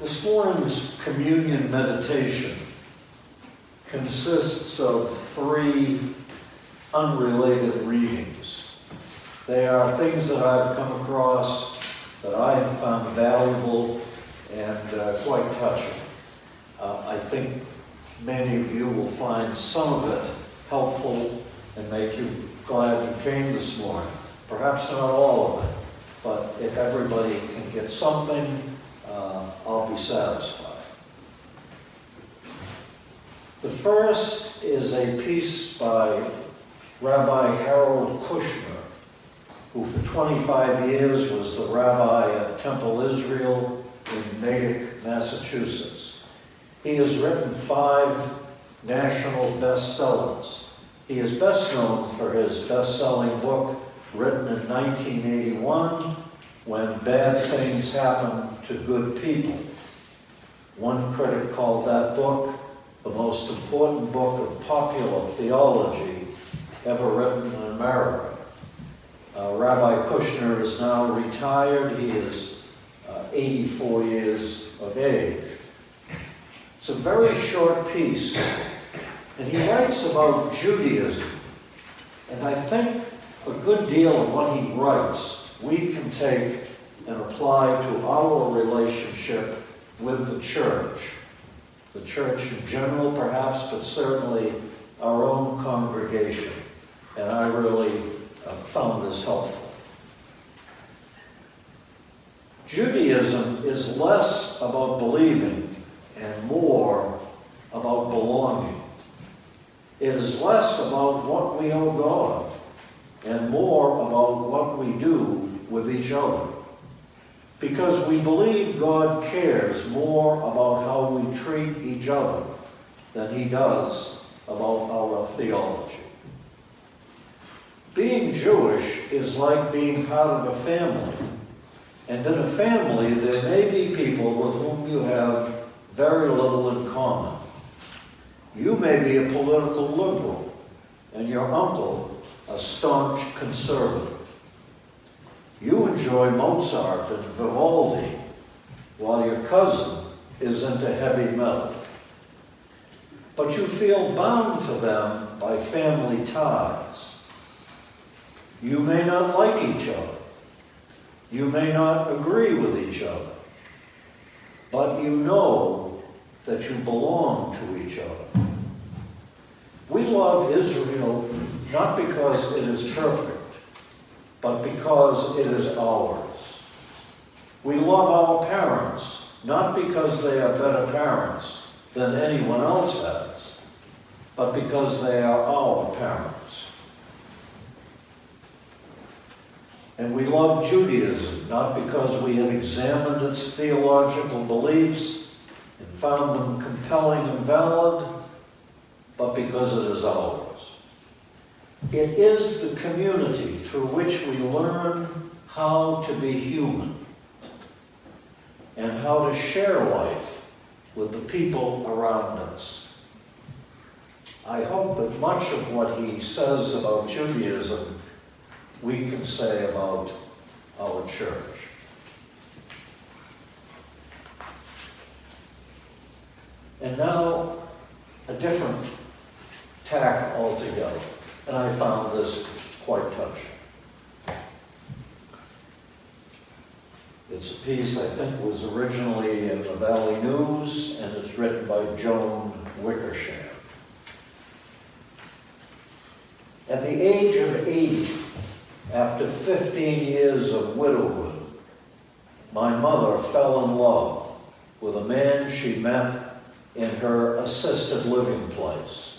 This morning's communion meditation consists of 3 unrelated readings. They are things that I've come across that I have found valuable and quite touching. I think many of you will find some of it helpful and make you glad you came this morning. Perhaps not all of it, but if everybody can get something, I'll be satisfied. The first is a piece by Rabbi Harold Kushner, who for 25 years was the rabbi at Temple Israel in Natick, Massachusetts. He has written 5 national bestsellers. He is best known for his best-selling book written in 1981, When Bad Things Happen to Good People. One critic called that book the most important book of popular theology ever written in America. Rabbi Kushner is now retired. He is 84 years of age. It's a very short piece, and he writes about Judaism. And I think a good deal of what he writes we can take and apply to our relationship with the church in general perhaps, but certainly our own congregation. And I really found this helpful. Judaism is less about believing and more about belonging. It is less about what we owe God and more about what we do with each other. Because we believe God cares more about how we treat each other than he does about our theology. Being Jewish is like being part of a family. And in a family, there may be people with whom you have very little in common. You may be a political liberal, and your uncle a staunch conservative. You enjoy Mozart and Vivaldi, while your cousin is into heavy metal. But you feel bound to them by family ties. You may not like each other. You may not agree with each other. But you know that you belong to each other. We love Israel not because it is perfect, but because it is ours. We love our parents not because they are better parents than anyone else has, but because they are our parents. And we love Judaism not because we have examined its theological beliefs and found them compelling and valid, but because it is ours. It is the community through which we learn how to be human and how to share life with the people around us. I hope that much of what he says about Judaism we can say about our church. And now, a different tack altogether. And I found this quite touching. It's a piece I think was originally in the Valley News, and it's written by Joan Wickersham. At the age of 80, after 15 years of widowhood, my mother fell in love with a man she met in her assisted living place.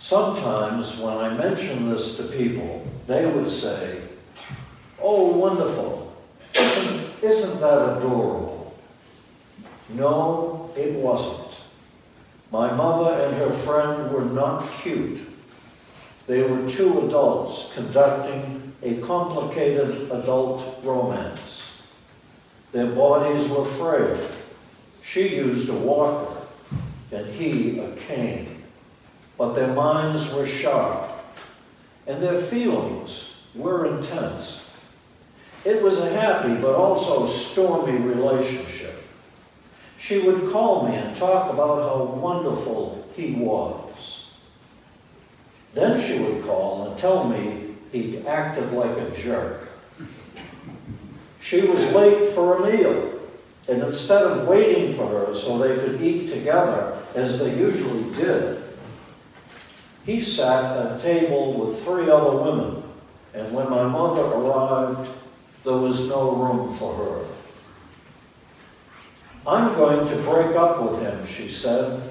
Sometimes when I mention this to people, they would say, "Oh, wonderful. Isn't that adorable?" No, it wasn't. My mother and her friend were not cute. They were 2 adults conducting a complicated adult romance. Their bodies were frail. She used a walker, and he a cane. But their minds were sharp, and their feelings were intense. It was a happy but also stormy relationship. she would call me and talk about how wonderful he was. Then she would call and tell me he'd acted like a jerk. She was late for a meal, and instead of waiting for her so they could eat together as they usually did, he sat at a table with 3 other women, and when my mother arrived, there was no room for her. "I'm going to break up with him," she said.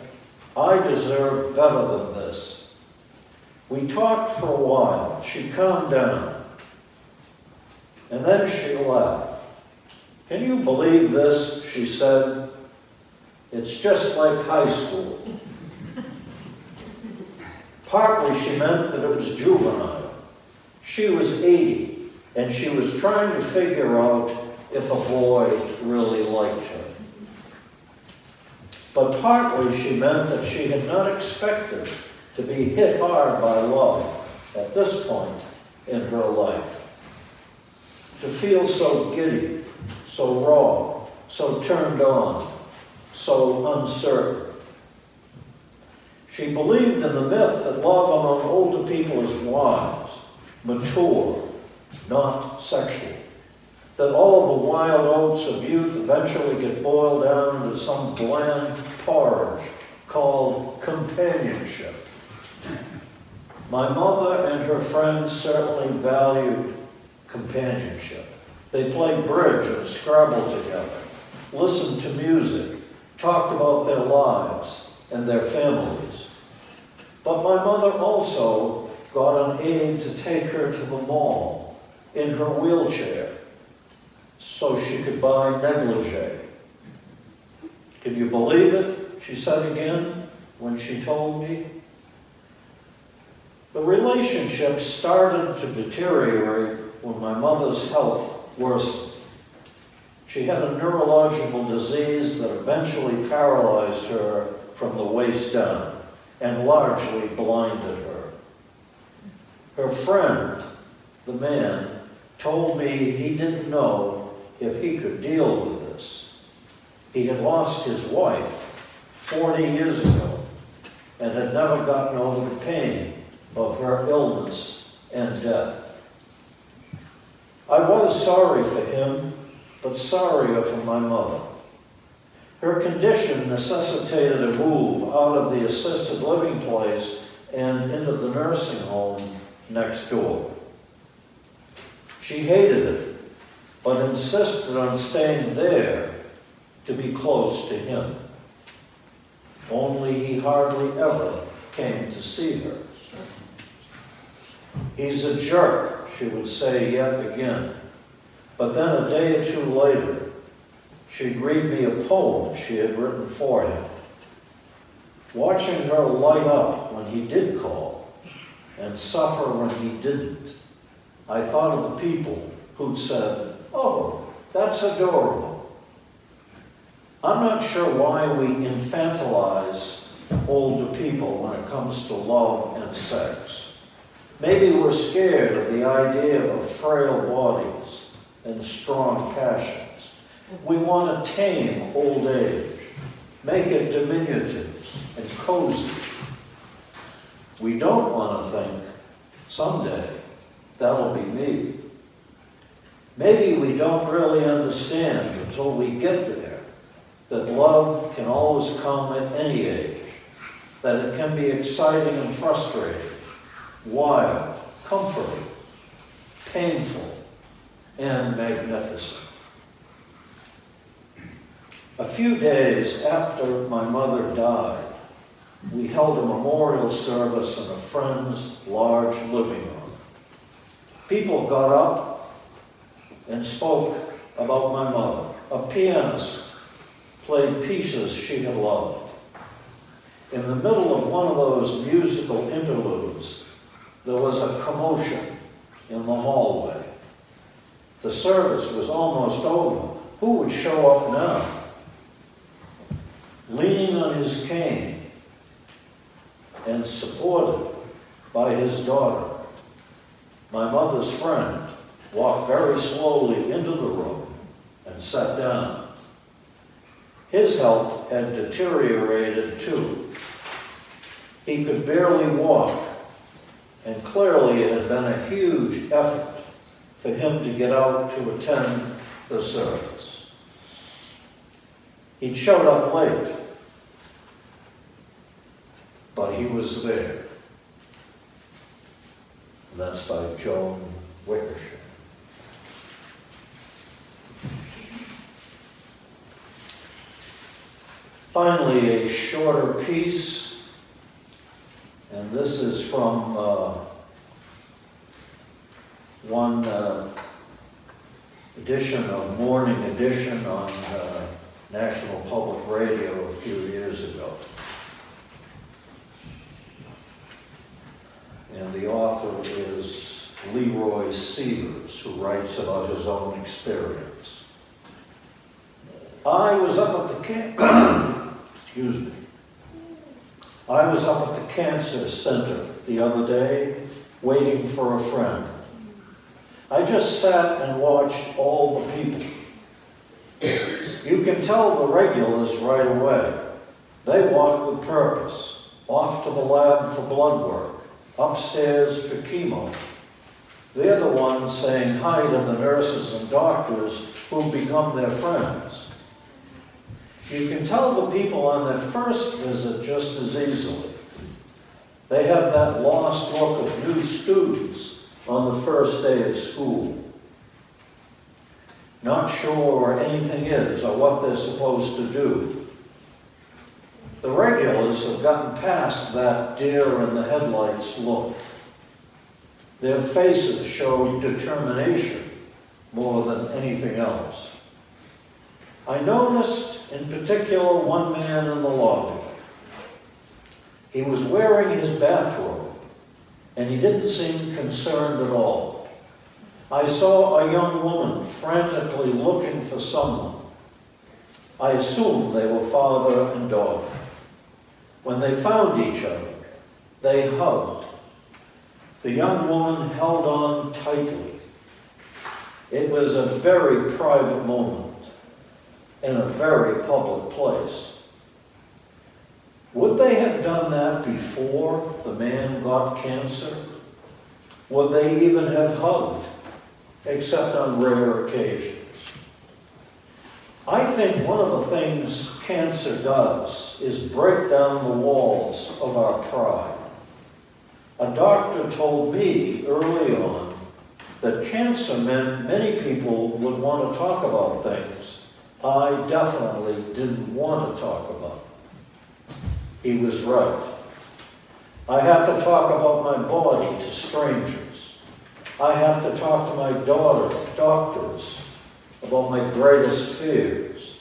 "I deserve better than this." We talked for a while. She calmed down. And then she laughed. "Can you believe this?" she said. "It's just like high school." Partly she meant that it was juvenile. She was 80, and she was trying to figure out if a boy really liked her. But partly she meant that she had not expected to be hit hard by love at this point in her life. To feel so giddy, so raw, so turned on, so uncertain. She believed in the myth that love among older people is wise, mature, not sexual. That all the wild oats of youth eventually get boiled down into some bland porridge called companionship. My mother and her friends certainly valued companionship. They played bridge and Scrabble together, listened to music, talked about their lives and their families. But my mother also got an aide to take her to the mall in her wheelchair so she could buy negligee. "Can you believe it?" she said again when she told me. The relationship started to deteriorate when my mother's health worsened. She had a neurological disease that eventually paralyzed her from the waist down and largely blinded her. Her friend, the man, told me he didn't know if he could deal with this. He had lost his wife 40 years ago and had never gotten over the pain of her illness and death. I was sorry for him, but sorrier for my mother. Her condition necessitated a move out of the assisted living place and into the nursing home next door. She hated it, but insisted on staying there to be close to him. Only he hardly ever came to see her. "He's a jerk," she would say yet again. But then a day or two later, she'd read me a poem she had written for him. Watching her light up when he did call and suffer when he didn't, I thought of the people who'd said, "Oh, that's adorable." I'm not sure why we infantilize older people when it comes to love and sex. Maybe we're scared of the idea of frail bodies and strong passions. We want to tame old age, make it diminutive and cozy. We don't want to think, someday, that'll be me. Maybe we don't really understand until we get there that love can always come at any age, that it can be exciting and frustrating, wild, comforting, painful, and magnificent. A few days after my mother died, we held a memorial service in a friend's large living room. People got up and spoke about my mother. A pianist played pieces she had loved. In the middle of one of those musical interludes, there was a commotion in the hallway. The service was almost over. Who would show up now? Leaning on his cane and supported by his daughter, my mother's friend walked very slowly into the room and sat down. His health had deteriorated too. He could barely walk, and clearly it had been a huge effort for him to get out to attend the service. He'd showed up late, but he was there. And that's by Joan Wickersham. Finally, a shorter piece, and this is from one edition of Morning Edition on National Public Radio a few years ago. And the author is Leroy Sievers, who writes about his own experience. I was up at the cancer center the other day, waiting for a friend. I just sat and watched all the people. You can tell the regulars right away. They walk with purpose, off to the lab for blood work, upstairs for chemo. They're the ones saying hi to the nurses and doctors who've become their friends. You can tell the people on their first visit just as easily. They have that lost look of new students on the first day of school. Not sure where anything is or what they're supposed to do. The regulars have gotten past that deer in the headlights look. Their faces show determination more than anything else. I noticed in particular one man in the lobby. He was wearing his bathrobe, and he didn't seem concerned at all. I saw a young woman frantically looking for someone. I assumed they were father and daughter. When they found each other, they hugged. The young woman held on tightly. It was a very private moment in a very public place. Would they have done that before the man got cancer? Would they even have hugged, except on rare occasions? I think one of the things cancer does is break down the walls of our pride. A doctor told me early on that cancer meant many people would want to talk about things I definitely didn't want to talk about. He was right. I have to talk about my body to strangers. I have to talk to my doctors about my greatest fears.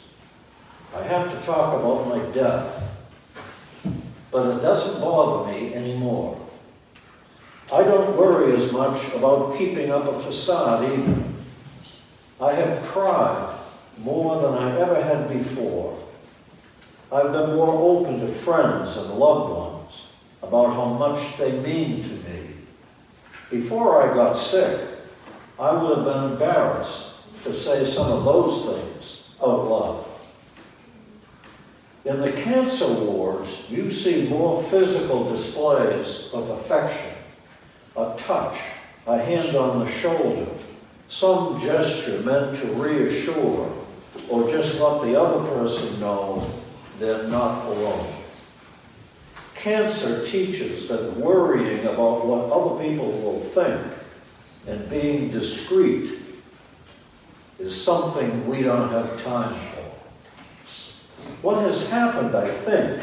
I have to talk about my death. But it doesn't bother me anymore. I don't worry as much about keeping up a facade either. I have cried more than I ever had before. I've been more open to friends and loved ones about how much they mean to me. Before I got sick, I would have been embarrassed to say some of those things out loud. In the cancer wards, you see more physical displays of affection, a touch, a hand on the shoulder, some gesture meant to reassure or just let the other person know they're not alone. Cancer teaches that worrying about what other people will think and being discreet is something we don't have time for. What has happened, I think,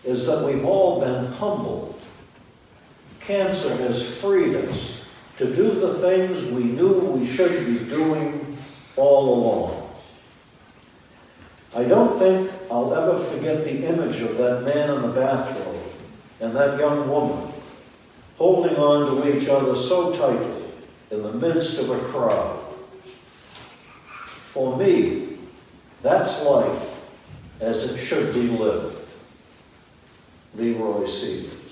is that we've all been humbled. Cancer has freed us to do the things we knew we should be doing all along. I don't think I'll ever forget the image of that man in the bathrobe and that young woman holding on to each other so tightly in the midst of a crowd. For me, that's life as it should be lived. Leroy Sievers.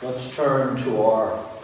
Let's turn to our